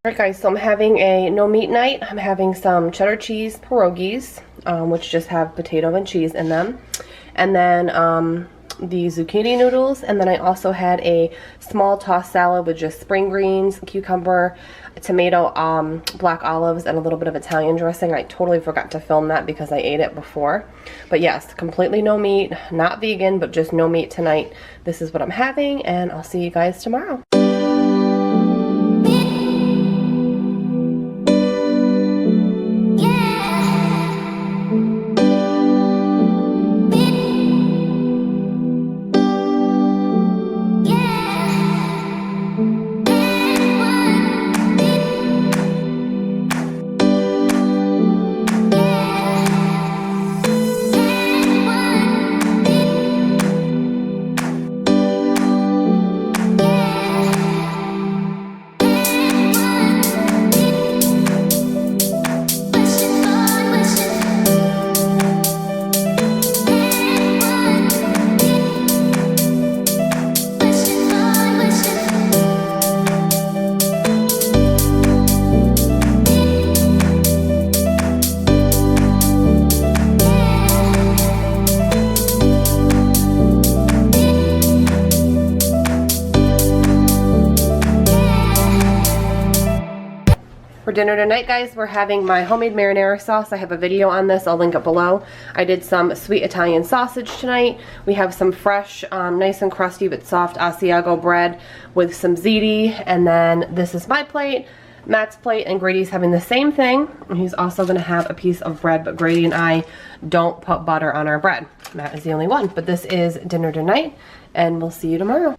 Alright guys, so I'm having a no meat night. I'm having some cheddar cheese pierogies, which just have potato and cheese in them. And then the zucchini noodles. And then I also had a small tossed salad with just spring greens, cucumber, tomato, black olives, and a little bit of Italian dressing. I totally forgot to film that because I ate it before. But yes, completely no meat, not vegan, but just no meat tonight. This is what I'm having, and I'll see you guys tomorrow. For dinner tonight, guys, we're having my homemade marinara sauce. I have a video on this. I'll link it below. I did some sweet Italian sausage tonight. We have some fresh, nice and crusty but soft Asiago bread with some ziti. And then this is my plate, Matt's plate, and Grady's having the same thing. And he's also going to have a piece of bread, but Grady and I don't put butter on our bread. Matt is the only one. But this is dinner tonight, and we'll see you tomorrow.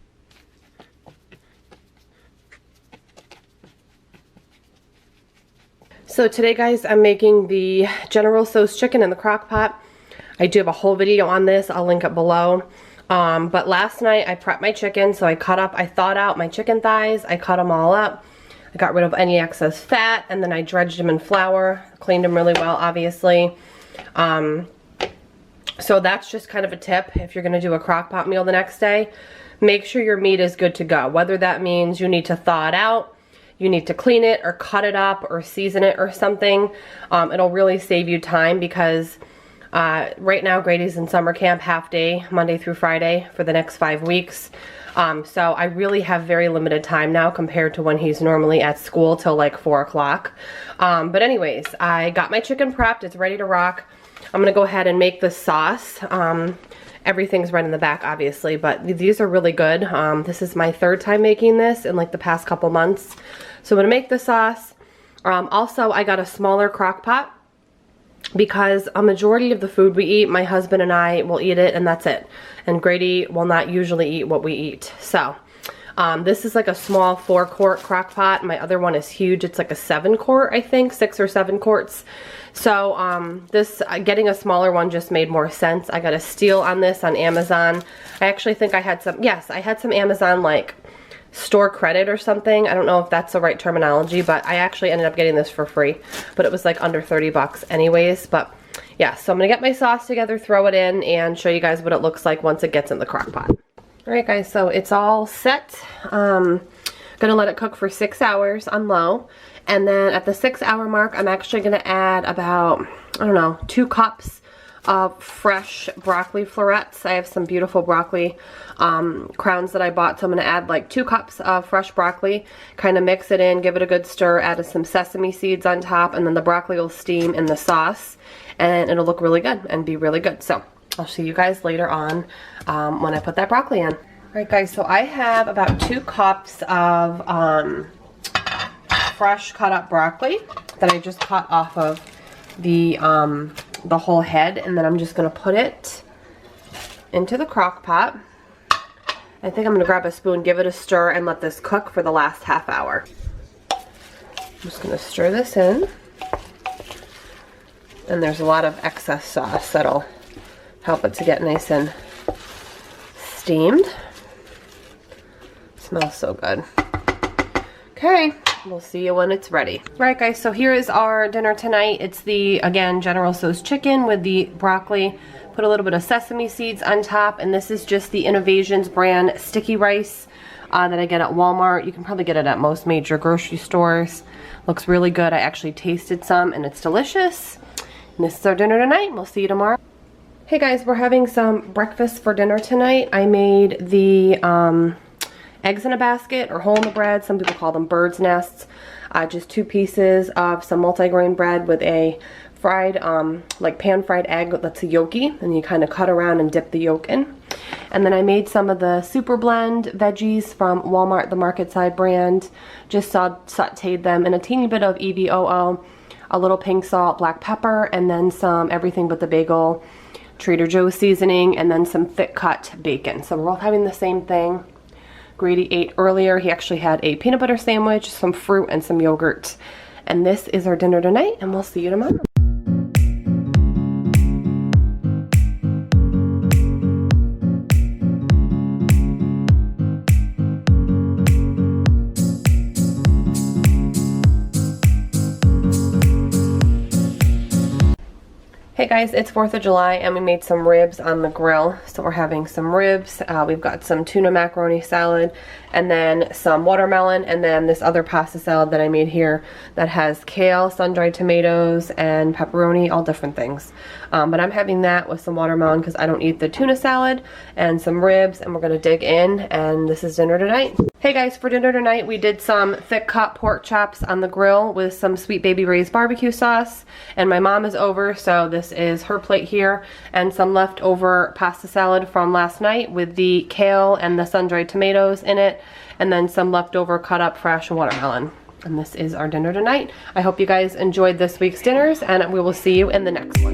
So today, guys, I'm making the General Tso's chicken in the crock pot. I do have a whole video on this. I'll link it below. But last night I prepped my chicken, so I thawed out my chicken thighs. I cut them all up. I got rid of any excess fat, and then I dredged them in flour. Cleaned them really well, obviously. So that's just kind of a tip if you're going to do a crock pot meal the next day. Make sure your meat is good to go. Whether that means you need to thaw it out, you need to clean it or cut it up or season it or something. It'll really save you time because right now Grady's in summer camp half day, Monday through Friday for the next 5 weeks. So I really have very limited time now compared to when he's normally at school till like 4 o'clock. But anyways, I got my chicken prepped. It's ready to rock. I'm going to go ahead and make the sauce. Everything's right in the back, obviously, but these are really good. This is my 3rd time making this in like the past couple months. So I'm going to make the sauce. Also, I got a smaller crock pot because a majority of the food we eat, my husband and I will eat it and that's it. And Grady will not usually eat what we eat. So this is like a small 4-quart crock pot. My other one is huge. It's like a 7-quart, I think, 6 or 7 quarts. So getting a smaller one just made more sense. I got a steal on this on Amazon. I actually think I had some, yes, I had some Amazon like store credit or something. I don't know if that's the right terminology, but I actually ended up getting this for free. But it was like under 30 bucks anyways. But yeah, so I'm gonna get my sauce together, throw it in, and show you guys what it looks like once it gets in the crock pot. Alright guys, so it's all set. Gonna let it cook for 6 hours on low. And then at the 6-hour mark, I'm actually gonna add about, I don't know, 2 cups of fresh broccoli florets. I have some beautiful broccoli crowns that I bought, so I'm gonna add like 2 cups of fresh broccoli, kind of mix it in, give it a good stir, add some sesame seeds on top, and then the broccoli will steam in the sauce, and it'll look really good and be really good. So I'll see you guys later on when I put that broccoli in. Alright guys, so I have about 2 cups of fresh cut up broccoli that I just cut off of the whole head, and then I'm just going to put it into the crock pot. I think I'm going to grab a spoon, give it a stir, and let this cook for the last half hour. I'm just going to stir this in. And there's a lot of excess sauce that'll help it to get nice and steamed. Smells so good. Okay. We'll see you when it's ready. Right guys, so here is our dinner tonight. It's the, again, General Tso's chicken with the broccoli. Put a little bit of sesame seeds on top, and this is just the Innovations brand sticky rice. that I get at Walmart. You can probably get it at most major grocery stores. Looks really good. I actually tasted some and it's delicious. And this is our dinner tonight. We'll see you tomorrow. Hey guys, we're having some breakfast for dinner tonight. I made the eggs in a basket or hole in the bread. Some people call them bird's nests. Just 2 pieces of some multigrain bread with a fried, like pan fried egg that's a yolky, and you kind of cut around and dip the yolk in. And then I made some of the Super Blend veggies from Walmart, the Market Side brand. Just sauteed them in a teeny bit of EVOO, a little pink salt, black pepper, and then some everything but the bagel Trader Joe's seasoning, and then some thick cut bacon. So we're all having the same thing. Grady ate earlier. He actually had a peanut butter sandwich, some fruit, and some yogurt. And this is our dinner tonight, and we'll see you tomorrow. Hey guys, it's 4th of July and we made some ribs on the grill. So we're having some ribs, we've got some tuna macaroni salad, and then some watermelon, and then this other pasta salad that I made here that has kale, sun-dried tomatoes, and pepperoni, all different things. But I'm having that with some watermelon because I don't eat the tuna salad, and some ribs, and we're going to dig in, and this is dinner tonight. Hey guys, for dinner tonight we did some thick cut pork chops on the grill with some Sweet Baby Ray's barbecue sauce, and my mom is over, so this is her plate here, and some leftover pasta salad from last night with the kale and the sun-dried tomatoes in it, and then some leftover cut up fresh watermelon. And this is our dinner tonight. I hope you guys enjoyed this week's dinners, and we will see you in the next one.